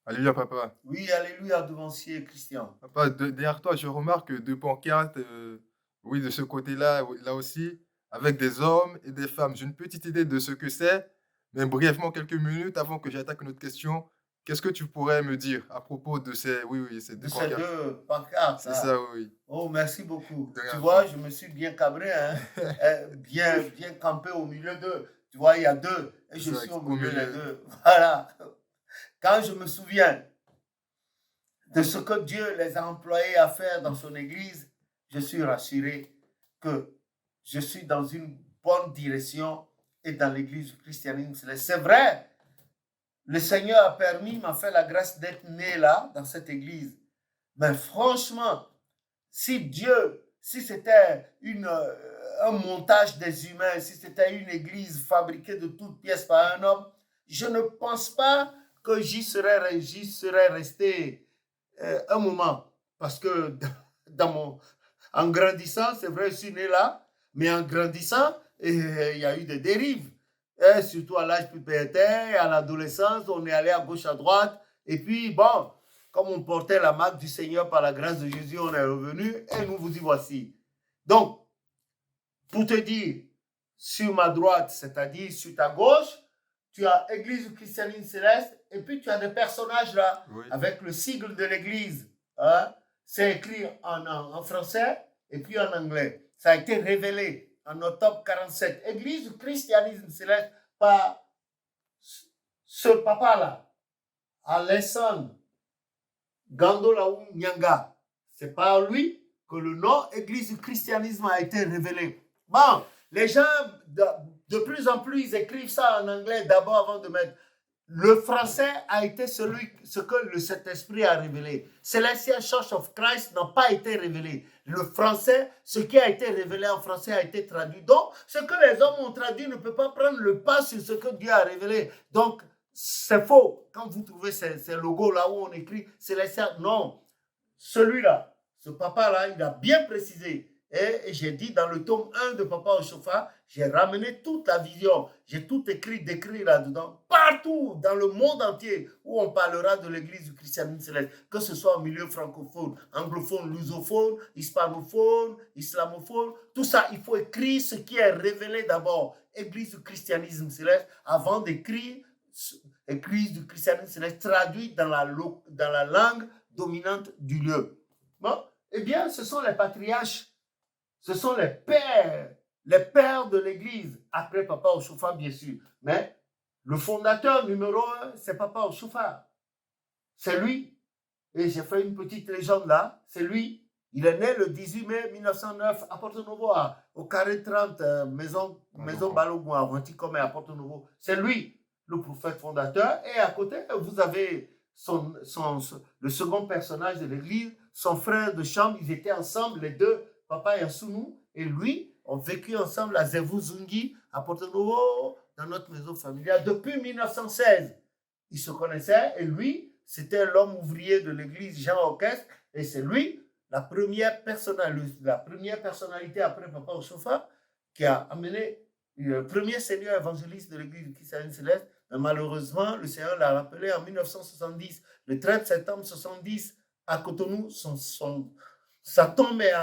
Alléluia, papa. Oui, alléluia, devancier Christian. Papa, derrière toi, je remarque deux pancartes, oui, de ce côté-là, oui, là aussi, avec des hommes et des femmes. J'ai une petite idée de ce que c'est, mais brièvement, quelques minutes avant que j'attaque notre question, qu'est-ce que tu pourrais me dire à propos de ces, oui, oui, ces De deux ces pancartes? deux pancartes C'est ça, là. oui, oui. Oh, merci beaucoup. De Tu rien, vois, papa. je me suis bien cabré, hein, bien campé au milieu d'eux. Tu vois, il y a deux et C'est je ça, suis au au milieu des milieu. deux. Voilà. Quand je me souviens de ce que Dieu les a employés à faire dans son Église, je suis rassuré que je suis dans une bonne direction et dans l'Église du christianisme céleste. C'est vrai, le Seigneur a permis, m'a fait la grâce d'être né là, dans cette Église. Mais franchement, si c'était un montage des humains, si c'était une église fabriquée de toutes pièces par un homme, je ne pense pas que j'y serais resté un moment. Parce que en grandissant, c'est vrai, je suis né là, mais en grandissant, il y a eu des dérives. Et surtout à l'âge pubertaire, à l'adolescence, on est allé à gauche, à droite. Et puis, bon, comme on portait la marque du Seigneur par la grâce de Jésus, on est revenu et nous vous y voici. Donc, pour te dire, sur ma droite, c'est-à-dire sur ta gauche, tu as Église du christianisme céleste et puis tu as des personnages là Oui, avec le sigle de l'Église. Hein? C'est écrit en français et puis en anglais. Ça a été révélé en octobre 47. Église du christianisme céleste par ce papa-là, Alessandre Gandolaou Nyanga. C'est par lui que le nom Église du christianisme a été révélé. Bon, les gens, de plus en plus, ils écrivent ça en anglais d'abord avant de mettre. Le français a été ce que le Saint-Esprit a révélé. Celestial Church of Christ n'a pas été révélé. Le français, ce qui a été révélé en français a été traduit. Donc, ce que les hommes ont traduit ne peut pas prendre le pas sur ce que Dieu a révélé. Donc, c'est faux. Quand vous trouvez ces logos là où on écrit Célestial, non. Celui-là, ce papa-là, il a bien précisé. Et j'ai dit dans le tome 1 de Papa au chauffard, j'ai ramené toute la vision. J'ai tout écrit, décrit là-dedans. Partout dans le monde entier où on parlera de l'église du christianisme céleste, que ce soit au milieu francophone, anglophone, lusophone, hispanophone, islamophone, tout ça, il faut écrire ce qui est révélé d'abord. Église du christianisme céleste, avant d'écrire église du christianisme céleste traduit dans la langue dominante du lieu. Bon, eh bien, ce sont les patriarches, ce sont les pères de l'Église, après Papa Ochoufar, bien sûr. Mais le fondateur numéro un, c'est Papa Ochoufar. C'est lui. Et j'ai fait une petite légende là. C'est lui. Il est né le 18 mai 1909 à Porto Novo, au carré 30, maison Balogun, à Ranticome à Porto Novo. C'est lui, le prophète fondateur. Et à côté, vous avez le second personnage de l'église, son frère de chambre. Ils étaient ensemble, les deux, Papa Yansounou et lui, ont vécu ensemble à Zevuzungi, à Porto Novo, dans notre maison familiale, depuis 1916. Ils se connaissaient et lui, c'était l'homme ouvrier de l'église Jean Orchestre et c'est lui, la première personnalité après Papa Ochofa qui a amené le premier seigneur évangéliste de l'église du christianisme céleste. Mais malheureusement, le Seigneur l'a rappelé en 1970, le 13 septembre 70, à Cotonou, sa tombe est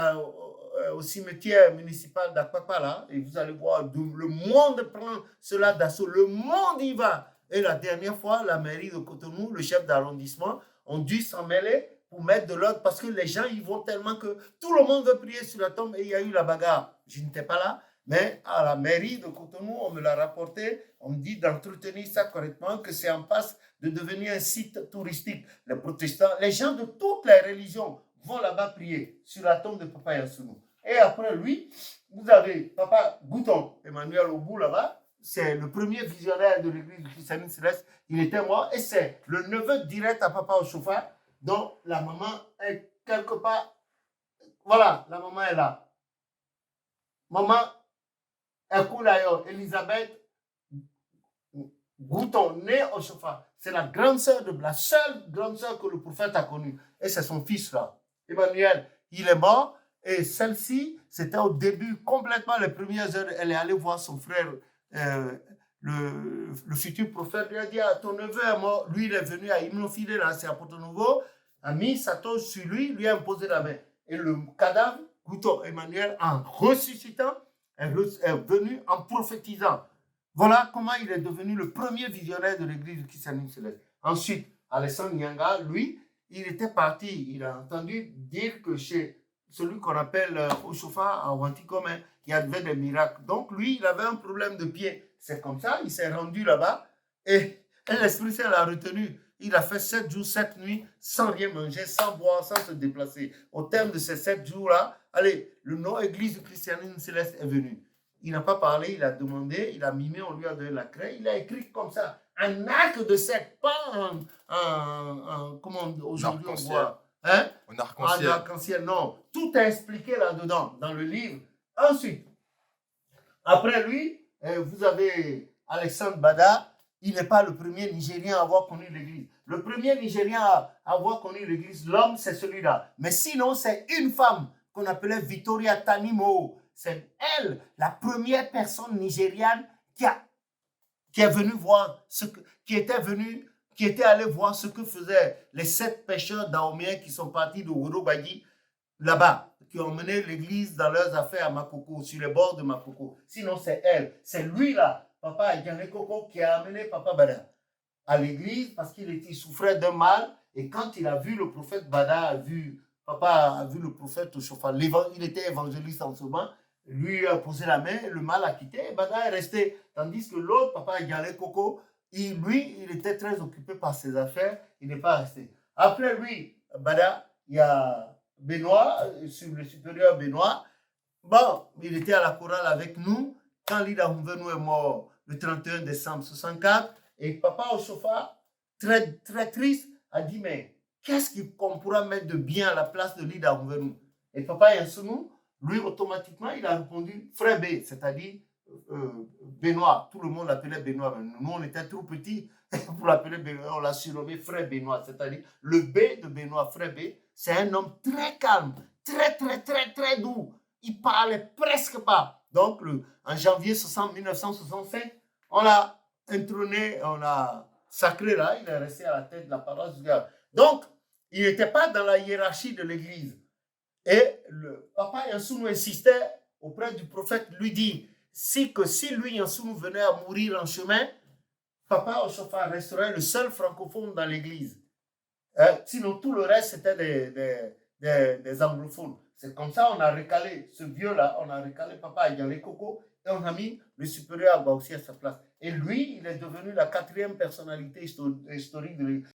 au cimetière municipal d'Akpakpala et vous allez voir, le monde prend cela d'assaut, le monde y va. Et la dernière fois, la mairie de Cotonou, le chef d'arrondissement, ont dû s'en mêler pour mettre de l'ordre parce que les gens y vont tellement que tout le monde veut prier sur la tombe et il y a eu la bagarre. Je n'étais pas là, mais à la mairie de Cotonou, on me l'a rapporté, on me dit d'entretenir ça correctement, que c'est en passe de devenir un site touristique. Les protestants, les gens de toutes les religions vont là-bas prier sur la tombe de Papa Yansounou. Et après lui, vous avez Papa Gouton, Emmanuel Obou là-bas, c'est le premier visionnaire de l'église du christianisme céleste. Il était mort et c'est le neveu direct à Papa Ochofa, dont la maman est quelque part. Voilà, la maman est là. Maman Ekoulayo, Elisabeth Gouton, née Ochofa. C'est la grande sœur la seule grande sœur que le prophète a connue. Et c'est son fils là, Emmanuel. Il est mort. Et celle-ci, c'était au début, complètement les premières heures, elle est allée voir son frère le futur prophète lui a dit à ton neveu, moi, lui, il est venu à Hymnofilé, là, c'est à Porto Nouveau, a mis sa toge sur lui, lui a imposé la main. Et le cadavre, Guto Emmanuel, en ressuscitant, est venu en prophétisant. Voilà comment il est devenu le premier visionnaire de l'église du christianisme céleste. Ensuite, Alessandre Nyanga, lui, il était parti, il a entendu dire que chez celui qu'on appelle Oshofa à Wantikome, il y avait des miracles. Donc lui, il avait un problème de pied. C'est comme ça, il s'est rendu là-bas et l'Esprit Saint l'a retenu. Il a fait 7 jours, 7 nuits, sans rien manger, sans boire, sans se déplacer. Au terme de ces 7 jours-là, allez, le nom Église du christianisme céleste est venu. Il n'a pas parlé, il a demandé, il a mimé, on lui a donné la craie, il a écrit comme ça, un arc de 7, pas comment aujourd'hui on voit, hein? En arc-en-ciel. En arc-en-ciel, non. Tout est expliqué là-dedans, dans le livre. Ensuite, après lui, vous avez Alexandre Bada. Il n'est pas le premier Nigérien à avoir connu l'église. Le premier Nigérien à avoir connu l'église, l'homme, c'est celui-là. Mais sinon, c'est une femme qu'on appelait Victoria Tanimo. C'est elle, la première personne nigériane qui est venue voir qui était allée voir ce que faisaient les 7 pêcheurs dahoméens qui sont partis de Urobagi là-bas, qui ont mené l'église dans leurs affaires à Makoko, sur les bords de Makoko. Sinon, c'est elle. C'est lui là, Papa Yane Koko, qui a amené Papa Bada à l'église parce qu'il souffrait d'un mal. Et quand il a vu le prophète Bada, Papa a vu le prophète Oshofa, il était évangéliste en ce moment, lui a posé la main, le mal a quitté, et Bada est resté. Tandis que l'autre, Papa Yane Koko, lui, il était très occupé par ses affaires, il n'est pas resté. Après lui, Bada, il y a Benoît, le supérieur Benoît. Bon, il était à la chorale avec nous quand Lida Humvenou est mort le 31 décembre 64. Et Papa Oshofa, très, très triste, a dit, mais qu'est-ce qu'on pourra mettre de bien à la place de Lida Humvenou? Et Papa Yansounou, lui, automatiquement, il a répondu Frère B, c'est-à-dire Benoît. Tout le monde l'appelait Benoît. Nous, on était trop petits pour l'appeler Benoît. On l'a surnommé Frère Benoît, c'est-à-dire le B de Benoît. Frère B, c'est un homme très calme, très, très, très, très doux. Il parlait presque pas. Donc, en janvier 1965, on l'a intrôné, on l'a sacré là. Il est resté à la tête de la paroisse. Donc, il n'était pas dans la hiérarchie de l'église. Et le Papa Yansounou insistait auprès du prophète, lui dit, si lui, Yansounou, venait à mourir en chemin, Papa Oshofa resterait le seul francophone dans l'église. Sinon, tout le reste, c'était des anglophones. C'est comme ça on a recalé ce vieux-là, on a recalé Papa Yane Koko et on a mis le supérieur Abba aussi à sa place. Et lui, il est devenu la 4e personnalité historique de l'église.